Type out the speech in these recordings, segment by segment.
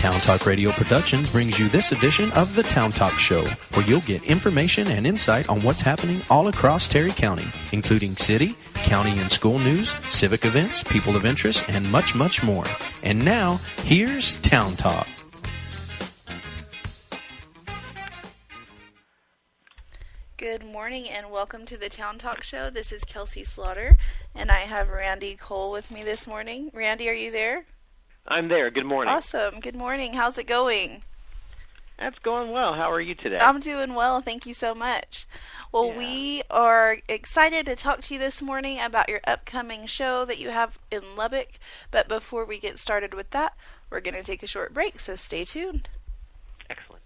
TownTalk Radio Productions brings you this edition of the TownTalk Show, where you'll get information and insight on what's happening all across Terry County, including city, county and school news, civic events, people of interest, and much, much more. And now, here's TownTalk. Good morning and welcome to the Town Talk Show. This is Kelsey Slaughter, and I have Randy Cole with me this morning. Randy, are you there? I'm there. Good morning. Awesome. Good morning. How's it going? That's going well. How are you today? I'm doing well. Thank you so much. Well, we are excited to talk to you this morning about your upcoming show that you have in Lubbock. But before we get started with that, we're going to take a short break, so stay tuned. Excellent.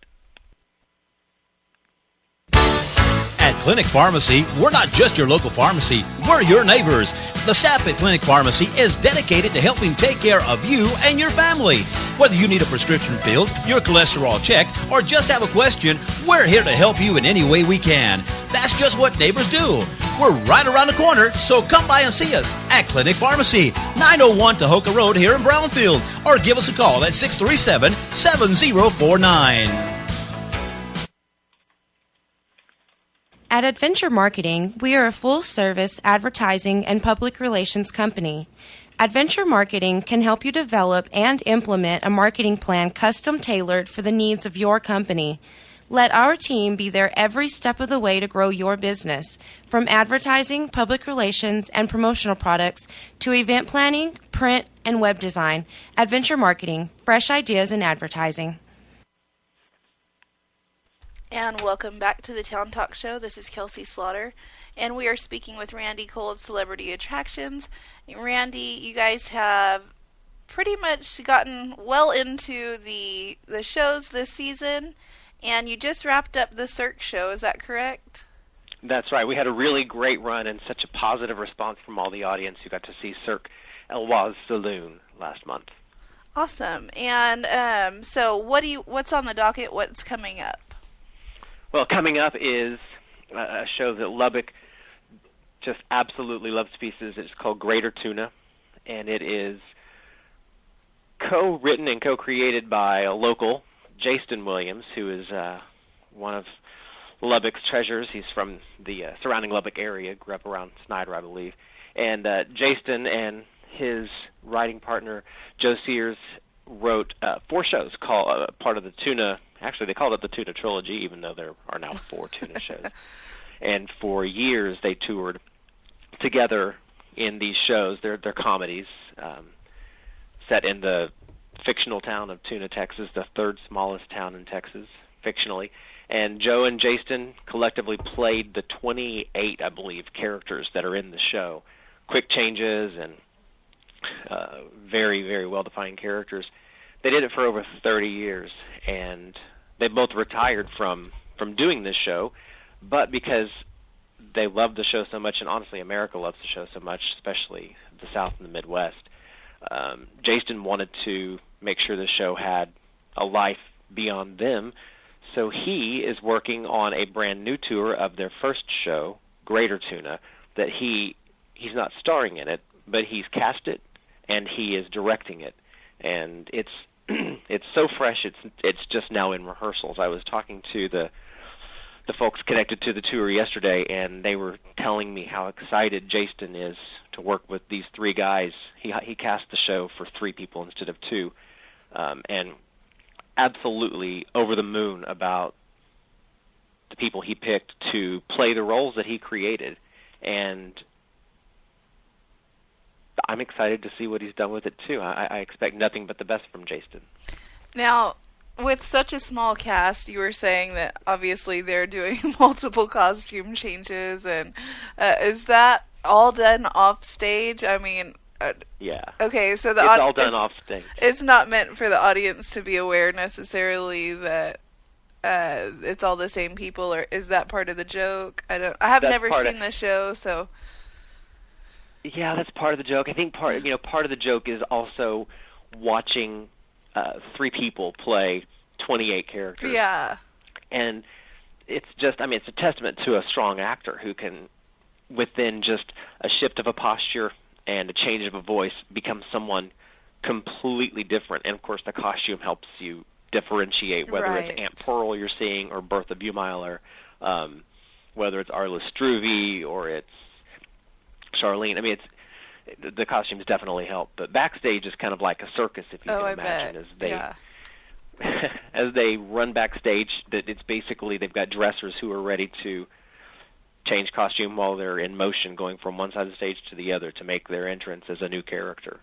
At Clinic Pharmacy, we're not just your local pharmacy, we're your neighbors. The staff at Clinic Pharmacy is dedicated to helping take care of you and your family. Whether you need a prescription filled, your cholesterol checked, or just have a question, we're here to help you in any way we can. That's just what neighbors do. We're right around the corner, so come by and see us at Clinic Pharmacy, 901 Tahoka Road here in Brownfield, or give us a call at 637-7049. At Adventure Marketing, we are a full-service advertising and public relations company. Adventure Marketing can help you develop and implement a marketing plan custom-tailored for the needs of your company. Let our team be there every step of the way to grow your business, from advertising, public relations, and promotional products to event planning, print, and web design. Adventure Marketing, fresh ideas in advertising. And welcome back to the Town Talk Show. This is Kelsey Slaughter, and we are speaking with Randy Cole of Celebrity Attractions. Randy, you guys have pretty much gotten well into the shows this season, and you just wrapped up the Cirque show. Is that correct? That's right. We had a really great run and such a positive response from all the audience who got to see Cirque Eloise Saloon last month. Awesome. And so what's on the docket? What's coming up? Well, coming up is a show that Lubbock just absolutely loves to pieces. It's called Greater Tuna, and it is co-written and co-created by a local, Jason Williams, who is one of Lubbock's treasures. He's from the surrounding Lubbock area, grew up around Snyder, I believe. And Jason and his writing partner, Joe Sears, wrote 4 shows called part of the Tuna. Actually, they called it the Tuna Trilogy, even though there are now 4 Tuna shows. And for years, they toured together in these shows. They're comedies set in the fictional town of Tuna, Texas, the 3rd smallest town in Texas, fictionally. And Joe and Jason collectively played the 28, I believe, characters that are in the show. Quick changes and very, very well-defined characters. They did it for over 30 years, and they both retired from doing this show, but because they loved the show so much, and honestly America loves the show so much, especially the South and the Midwest, Jason wanted to make sure the show had a life beyond them, so he is working on a brand new tour of their first show, Greater Tuna, that he's not starring in it, but he's cast it, and he is directing it, and it's so fresh. It's just now in rehearsals. I was talking to the folks connected to the tour yesterday, and they were telling me how excited Jason is to work with these 3 guys. He cast the show for 3 people instead of 2, and absolutely over the moon about the people he picked to play the roles that he created, and I'm excited to see what he's done with it, too. I expect nothing but the best from Jason. Now, with such a small cast, you were saying that obviously they're doing multiple costume changes, and is that all done off stage? I mean, yeah. Okay, so it's all done off stage. It's not meant for the audience to be aware necessarily that it's all the same people, or is that part of the joke? I have never seen the show, so. Yeah, that's part of the joke. I think part of the joke is also watching 3 people play 28 characters. Yeah. And it's just, it's a testament to a strong actor who can, within just a shift of a posture and a change of a voice, become someone completely different. And, of course, the costume helps you differentiate whether it's Aunt Pearl you're seeing or Bertha Bumeiler, whether it's Arla Struve or it's Charlene. I mean, the costumes definitely help. But backstage is kind of like a circus, if you can imagine. As they run backstage, that it's basically they've got dressers who are ready to change costume while they're in motion, going from one side of the stage to the other to make their entrance as a new character.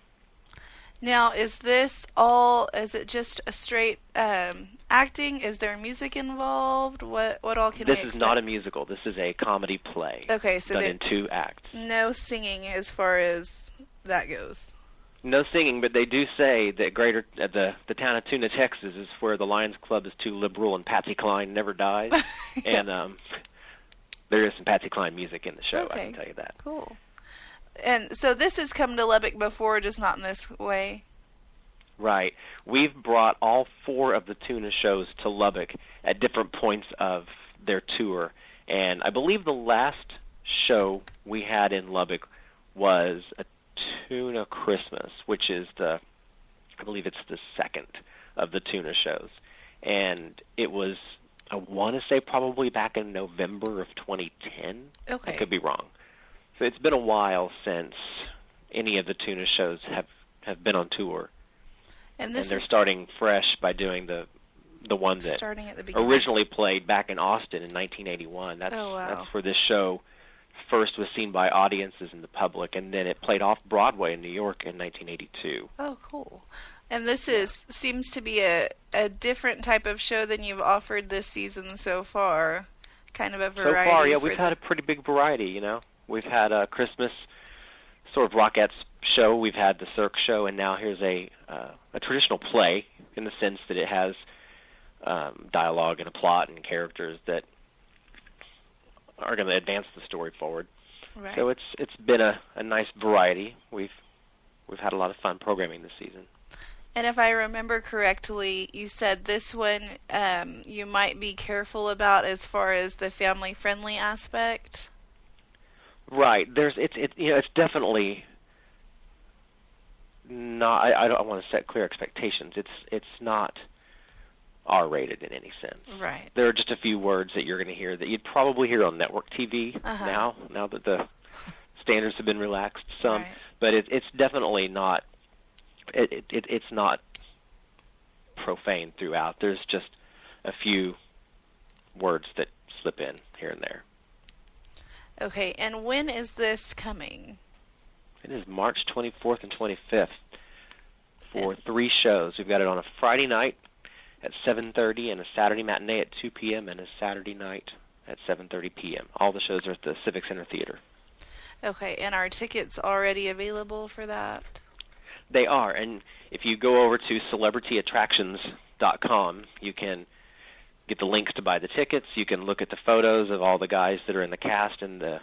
Now, is it just a straight acting? Is there music involved? What all can we expect? This is not a musical. This is a comedy play. Okay, so done in 2 acts. No singing as far as that goes. No singing, but they do say that the town of Tuna, Texas, is where the Lions Club is too liberal and Patsy Cline never dies. And there is some Patsy Cline music in the show, I can tell you that. Cool. And so this has come to Lubbock before, just not in this way? Right. We've brought all 4 of the Tuna shows to Lubbock at different points of their tour. And I believe the last show we had in Lubbock was a Tuna Christmas, which is I believe it's the 2nd of the Tuna shows. And it was, I want to say probably back in November of 2010. Okay. I could be wrong. So it's been a while since any of the Tuna shows have been on tour. And they're starting fresh by doing the one that originally played back in Austin in 1981. That's where this show first was seen by audiences and the public, and then it played off-Broadway in New York in 1982. Oh, cool. And this seems to be a different type of show than you've offered this season so far. Kind of a variety. So far, yeah, we've had a pretty big variety, you know. We've had a Christmas sort of Rockettes show, we've had the Cirque show, and now here's a traditional play in the sense that it has dialogue and a plot and characters that are going to advance the story forward. Right. So it's been a nice variety. We've had a lot of fun programming this season. And if I remember correctly, you said this one you might be careful about as far as the family-friendly aspect. Right. It's definitely not. I don't want to set clear expectations. It's not R-rated in any sense. Right. There are just a few words that you're going to hear that you'd probably hear on network TV now that the standards have been relaxed some. Right. But it's definitely not. It's not profane throughout. There's just a few words that slip in here and there. Okay, and when is this coming? It is March 24th and 25th for 3 shows. We've got it on a Friday night at 7:30 and a Saturday matinee at 2 p.m. and a Saturday night at 7:30 p.m. All the shows are at the Civic Center Theater. Okay, and are tickets already available for that? They are, and if you go over to celebrityattractions.com, you can get the links to buy the tickets. You can look at the photos of all the guys that are in the cast, and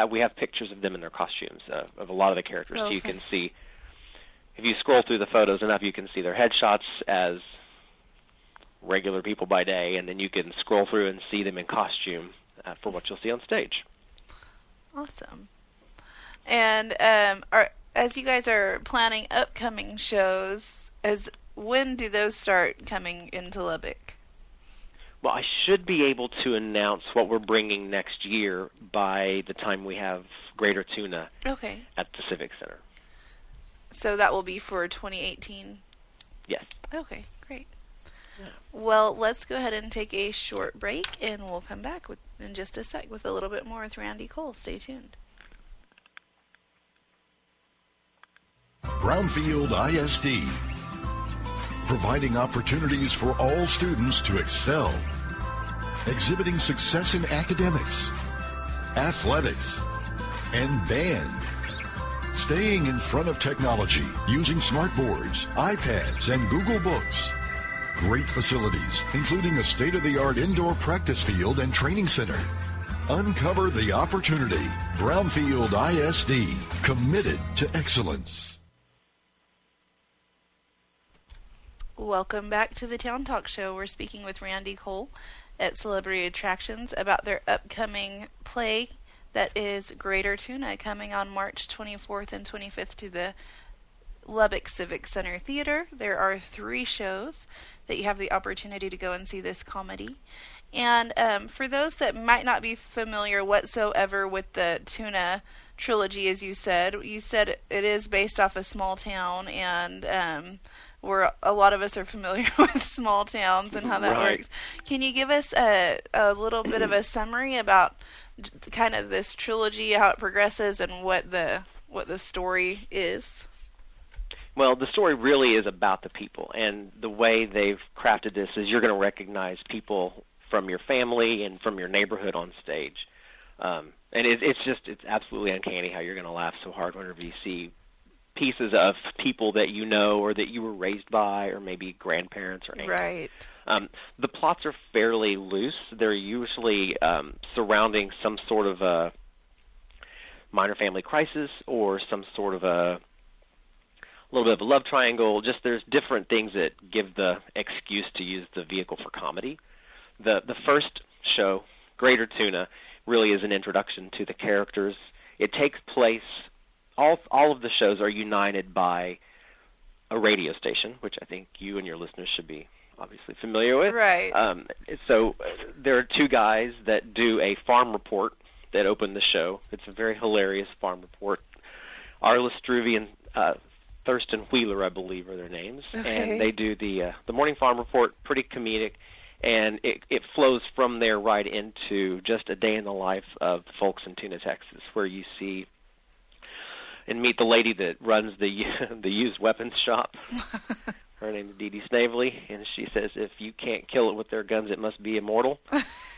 we have pictures of them in their costumes of a lot of the characters. Okay. So you can see, if you scroll through the photos enough, you can see their headshots as regular people by day, and then you can scroll through and see them in costume for what you'll see on stage. Awesome. And as you guys are planning upcoming shows, when do those start coming into Lubbock? Well, I should be able to announce what we're bringing next year by the time we have Greater Tuna at the Civic Center. So that will be for 2018? Yes. Okay, great. Yeah. Well, let's go ahead and take a short break, and we'll come back in just a sec with a little bit more with Randy Cole. Stay tuned. Brownfield ISD, providing opportunities for all students to excel, exhibiting success in academics, athletics, and band. Staying in front of technology using smartboards, iPads, and Google Books. Great facilities, including a state-of-the-art indoor practice field and training center. Uncover the opportunity. Brownfield ISD, committed to excellence. Welcome back to the TownTalk show. We're speaking with Randy Cole at Celebrity Attractions about their upcoming play that is Greater Tuna, coming on March 24th and 25th to the Lubbock Civic Center Theater. There are 3 shows that you have the opportunity to go and see this comedy. And for those that might not be familiar whatsoever with the Tuna trilogy, as you said it is based off a small town, and where a lot of us are familiar with small towns and how that works. Can you give us a little bit of a summary about kind of this trilogy, how it progresses, and what the story is? Well, the story really is about the people, and the way they've crafted this is you're going to recognize people from your family and from your neighborhood on stage. And it's absolutely uncanny how you're going to laugh so hard whenever you see pieces of people that you know or that you were raised by, or maybe grandparents or aunts. Right. The plots are fairly loose. They're usually surrounding some sort of a minor family crisis or some sort of a little bit of a love triangle. Just there's different things that give the excuse to use the vehicle for comedy. The first show, Greater Tuna, really is an introduction to the characters. It takes place, all of the shows are united by a radio station, which I think you and your listeners should be obviously familiar with. Right. So there are 2 guys that do a farm report that open the show. It's a very hilarious farm report. Arla Struve and Thurston Wheeler, I believe, are their names. Okay. And they do the morning farm report, pretty comedic. And it flows from there right into just a day in the life of folks in Tuna, Texas, where you see and meet the lady that runs the used weapons shop. Her name is Dee Dee Snavely, and she says, if you can't kill it with their guns, it must be immortal.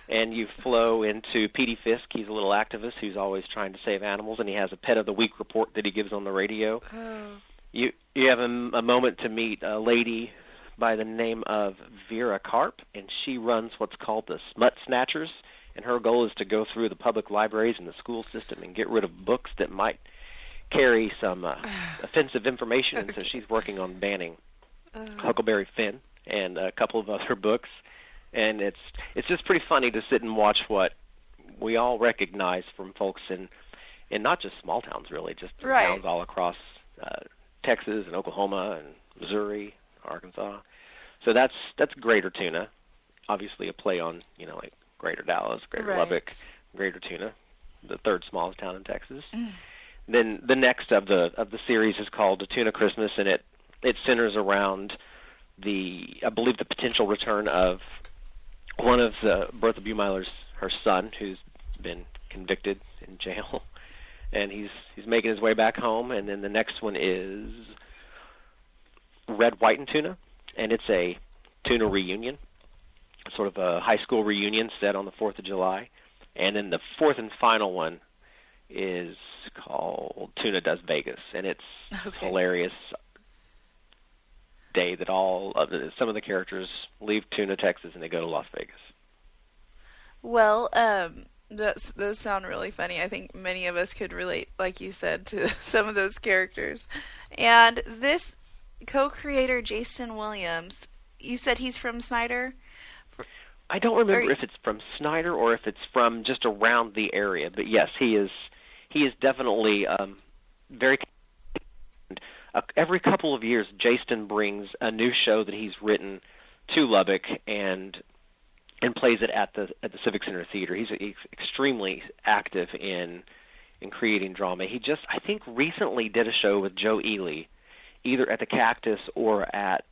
And you flow into Petey Fisk. He's a little activist who's always trying to save animals, and he has a Pet of the Week report that he gives on the radio. Oh. You have a moment to meet a lady by the name of Vera Karp, and she runs what's called the Smut Snatchers, and her goal is to go through the public libraries and the school system and get rid of books that might carry some offensive information, and so she's working on banning Huckleberry Finn and a couple of other books, and it's just pretty funny to sit and watch what we all recognize from folks in not just small towns, really, just towns all across Texas and Oklahoma and Missouri, Arkansas. So that's Greater Tuna, obviously a play on like Greater Dallas, Greater Lubbock, Greater Tuna, the 3rd smallest town in Texas. Then the next of the series is called A Tuna Christmas, and it centers around I believe the potential return of one of Bertha Buemeyler's her son, who's been convicted in jail, and he's making his way back home. And then the next one is Red, White, and Tuna, and it's a tuna reunion, sort of a high school reunion set on the 4th of July. And then the 4th and final one is called Tuna Does Vegas, and it's hilarious day that some of the characters leave Tuna, Texas, and they go to Las Vegas. Well, those sound really funny. I think many of us could relate, like you said, to some of those characters. And this co-creator, Jason Williams, you said he's from Snyder? I don't remember if it's from Snyder or if it's from just around the area, but yes, he is definitely very. Every couple of years, Jason brings a new show that he's written to Lubbock and plays it at the Civic Center Theater. He's extremely active in creating drama. He just, I think, recently did a show with Joe Ely, either at the Cactus or at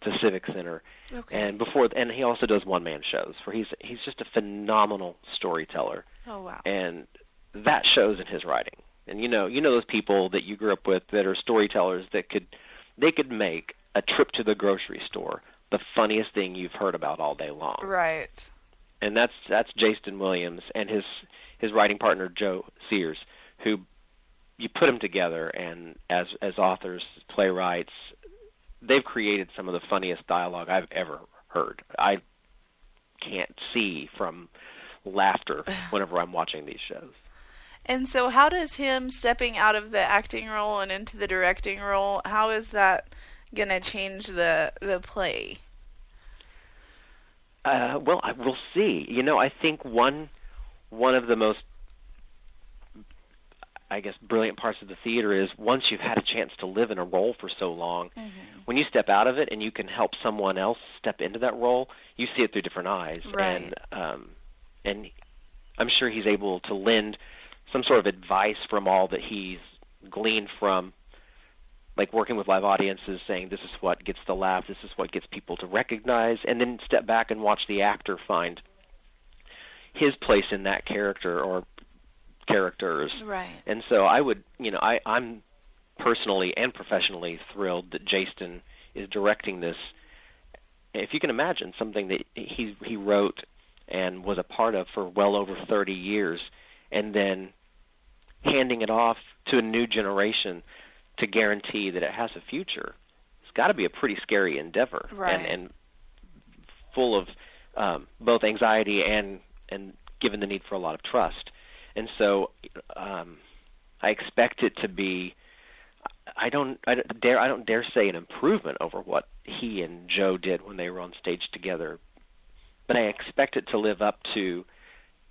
the Civic Center. Okay. And he also does one-man shows where he's just a phenomenal storyteller. Oh wow! And that shows in his writing. And you know those people that you grew up with that are storytellers that could make a trip to the grocery store the funniest thing you've heard about all day long. Right. And that's Jason Williams and his writing partner Joe Sears, who you put them together, and as authors, playwrights, they've created some of the funniest dialogue I've ever heard. I can't see from laughter whenever I'm watching these shows. And so how does him stepping out of the acting role and into the directing role, how is that going to change the play? Well, we'll see. I think one of the most, I guess, brilliant parts of the theater is once you've had a chance to live in a role for so long, when you step out of it and you can help someone else step into that role, you see it through different eyes. Right. And I'm sure he's able to lend some sort of advice from all that he's gleaned from, like working with live audiences, saying this is what gets the laugh, this is what gets people to recognize, and then step back and watch the actor find his place in that character or characters. Right. And so I would, I'm personally and professionally thrilled that Jason is directing this. If you can imagine something that he wrote and was a part of for well over 30 years, and then handing it off to a new generation to guarantee that it has a future, it's got to be a pretty scary endeavor. Right. And full of both anxiety and given the need for a lot of trust. And so I expect it to be, I don't dare say an improvement over what he and Joe did when they were on stage together, but I expect it to live up to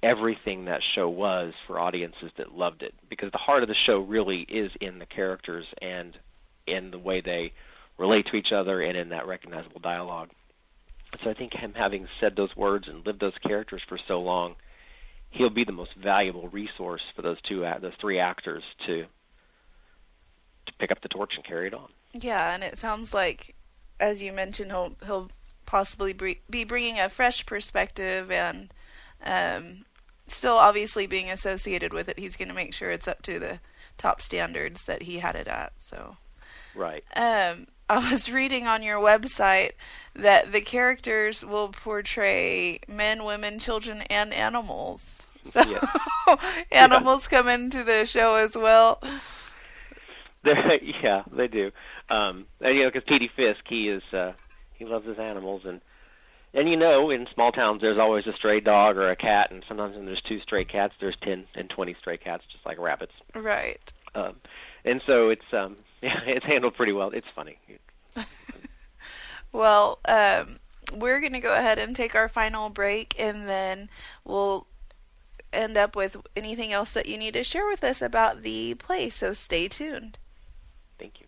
everything that show was for audiences that loved it, because the heart of the show really is in the characters and in the way they relate to each other and in that recognizable dialogue. So I think him having said those words and lived those characters for so long, he'll be the most valuable resource for those three actors to pick up the torch and carry it on. Yeah, and it sounds like, as you mentioned, he'll possibly be bringing a fresh perspective, and still obviously being associated with it. He's going to make sure it's up to the top standards that he had it at. So, right. I was reading on your website that the characters will portray men, women, children, and animals. So animals come into the show as well. Yeah, they do. And, because Petey Fisk, he loves his animals, and in small towns there's always a stray dog or a cat, and sometimes when there's 2 stray cats, there's 10 and 20 stray cats, just like rabbits. Right. And so it's it's handled pretty well. It's funny. Well, we're going to go ahead and take our final break, and then we'll end up with anything else that you need to share with us about the play, so stay tuned. Thank you.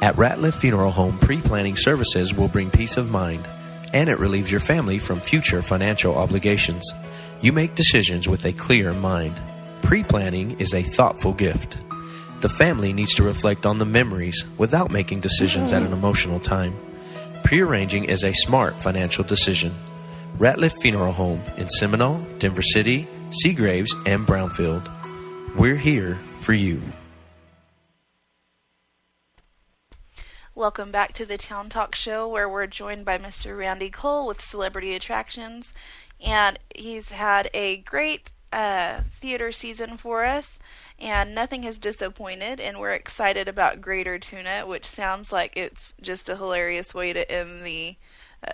At Ratliff Funeral Home, pre-planning services will bring peace of mind, and it relieves your family from future financial obligations. You make decisions with a clear mind. Pre-planning is a thoughtful gift. The family needs to reflect on the memories without making decisions at an emotional time. Pre-arranging is a smart financial decision. Ratliff Funeral Home in Seminole, Denver City, Seagraves, and Brownfield. We're here for you. Welcome back to the Town Talk Show, where we're joined by Mr. Randy Cole with Celebrity Attractions, and he's had a great theater season for us, and nothing has disappointed, and we're excited about Greater Tuna, which sounds like it's just a hilarious way to end the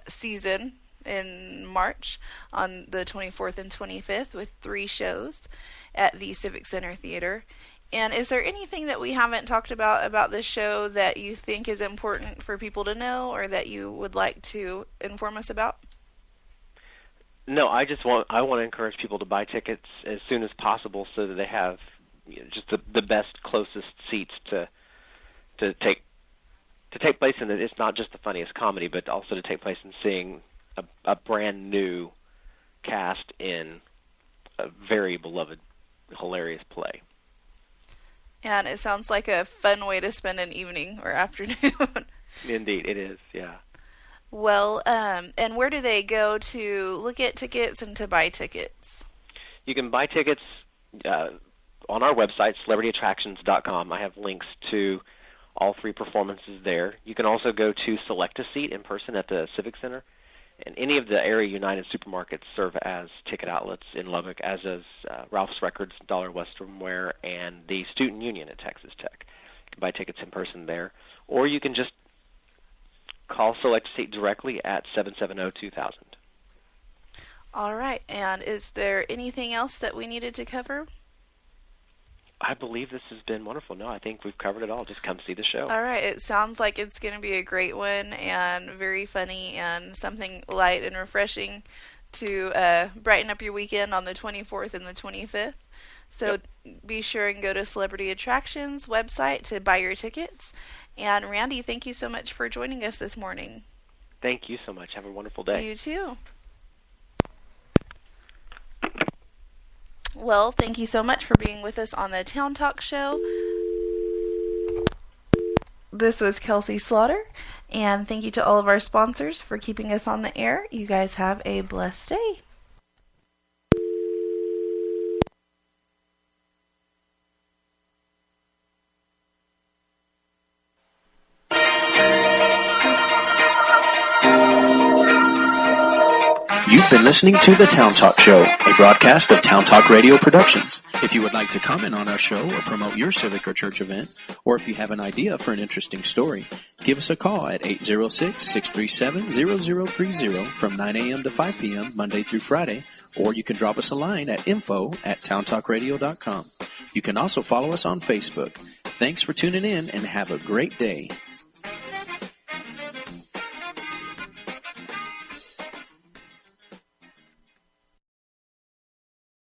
season in March on the 24th and 25th with 3 shows at the Civic Center Theater. And is there anything that we haven't talked about this show that you think is important for people to know, or that you would like to inform us about? No, I want to encourage people to buy tickets as soon as possible so that they have just the best, closest seats to take place in it. It's not just the funniest comedy, but also to take place in seeing a brand new cast in a very beloved, hilarious play. And it sounds like a fun way to spend an evening or afternoon. Indeed, it is, yeah. Well, and where do they go to look at tickets and to buy tickets? You can buy tickets on our website, celebrityattractions.com. I have links to all 3 performances there. You can also go to select a seat in person at the Civic Center. And any of the area United supermarkets serve as ticket outlets in Lubbock, as does Ralph's Records, Dollar Western Wear, and the Student Union at Texas Tech. You can buy tickets in person there. Or you can just call Select a Seat directly at 770-2000. All right. And is there anything else that we needed to cover? I believe this has been wonderful. No, I think we've covered it all. Just come see the show. All right. It sounds like it's going to be a great one and very funny and something light and refreshing to brighten up your weekend on the 24th and the 25th. So be sure and go to Celebrity Attractions website to buy your tickets. And Randy, thank you so much for joining us this morning. Thank you so much. Have a wonderful day. You too. Well, thank you so much for being with us on the Town Talk Show. This was Kelsey Slaughter, and thank you to all of our sponsors for keeping us on the air. You guys have a blessed day. You've been listening to the Town Talk Show, a broadcast of Town Talk Radio Productions. If you would like to comment on our show or promote your civic or church event, or if you have an idea for an interesting story, give us a call at 806-637-0030 from 9 a.m. to 5 p.m. Monday through Friday, or you can drop us a line at info@towntalkradio.com. You can also follow us on Facebook. Thanks for tuning in and have a great day.